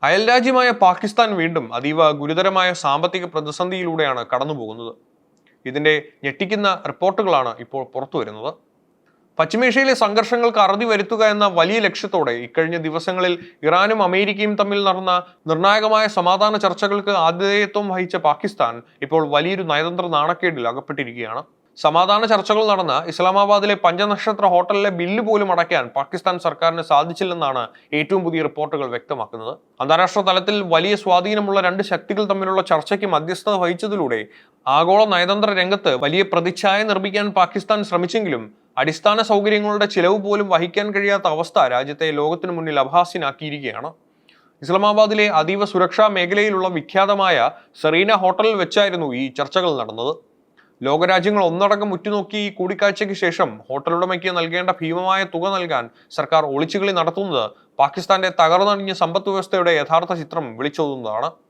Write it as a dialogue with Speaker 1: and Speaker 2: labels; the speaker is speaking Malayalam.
Speaker 1: അയൽരാജ്യമായ പാകിസ്ഥാൻ വീണ്ടും അതീവ ഗുരുതരമായ സാമ്പത്തിക പ്രതിസന്ധിയിലൂടെയാണ് കടന്നുപോകുന്നത്. ഇതിന്റെ ഞെട്ടിക്കുന്ന റിപ്പോർട്ടുകളാണ് ഇപ്പോൾ പുറത്തുവരുന്നത്. പശ്ചിമേഷ്യയിലെ സംഘർഷങ്ങൾക്ക് അറുതി വരുത്തുക എന്ന വലിയ ലക്ഷ്യത്തോടെ ഇക്കഴിഞ്ഞ ദിവസങ്ങളിൽ ഇറാനും അമേരിക്കയും തമ്മിൽ നടന്ന നിർണായകമായ സമാധാന ചർച്ചകൾക്ക് ആതിഥേയത്വം വഹിച്ച പാകിസ്ഥാൻ ഇപ്പോൾ വലിയൊരു നയതന്ത്ര നാണക്കേടിൽ അകപ്പെട്ടിരിക്കുകയാണ്. സമാധാന ചർച്ചകൾ നടന്ന ഇസ്ലാമാബാദിലെ പഞ്ചനക്ഷത്ര ഹോട്ടലിലെ ബില്ല് പോലും അടയ്ക്കാൻ പാകിസ്ഥാൻ സർക്കാരിന് സാധിച്ചില്ലെന്നാണ് ഏറ്റവും പുതിയ റിപ്പോർട്ടുകൾ വ്യക്തമാക്കുന്നത്. അന്താരാഷ്ട്ര തലത്തിൽ വലിയ സ്വാധീനമുള്ള രണ്ട് ശക്തികൾ തമ്മിലുള്ള ചർച്ചയ്ക്ക് മധ്യസ്ഥത വഹിച്ചതിലൂടെ ആഗോള നയതന്ത്ര രംഗത്ത് വലിയ പ്രതിച്ഛായ നിർമ്മിക്കാൻ പാകിസ്ഥാൻ ശ്രമിച്ചെങ്കിലും അടിസ്ഥാന സൗകര്യങ്ങളുടെ ചിലവ് പോലും വഹിക്കാൻ കഴിയാത്ത അവസ്ഥ രാജ്യത്തെ ലോകത്തിനു മുന്നിൽ അപഹാസ്യനാക്കിയിരിക്കുകയാണ്. ഇസ്ലാമാബാദിലെ അതീവ സുരക്ഷാ മേഖലയിലുള്ള വിഖ്യാതമായ സെറീന ഹോട്ടലിൽ വെച്ചായിരുന്നു ഈ ചർച്ചകൾ നടന്നത്. ലോകരാജ്യങ്ങൾ ഒന്നടങ്കം ഉറ്റുനോക്കി ഈ കൂടിക്കാഴ്ചയ്ക്ക് ശേഷം ഹോട്ടൽ ഉടമയ്ക്ക് നൽകേണ്ട ഭീമമായ തുക നൽകാൻ സർക്കാർ ഒളിച്ചുകളി നടത്തുന്നത് പാകിസ്ഥാന്റെ തകർന്നടിഞ്ഞ സമ്പദ് വ്യവസ്ഥയുടെ യഥാർത്ഥ ചിത്രം വിളിച്ചോതുന്നതാണ്.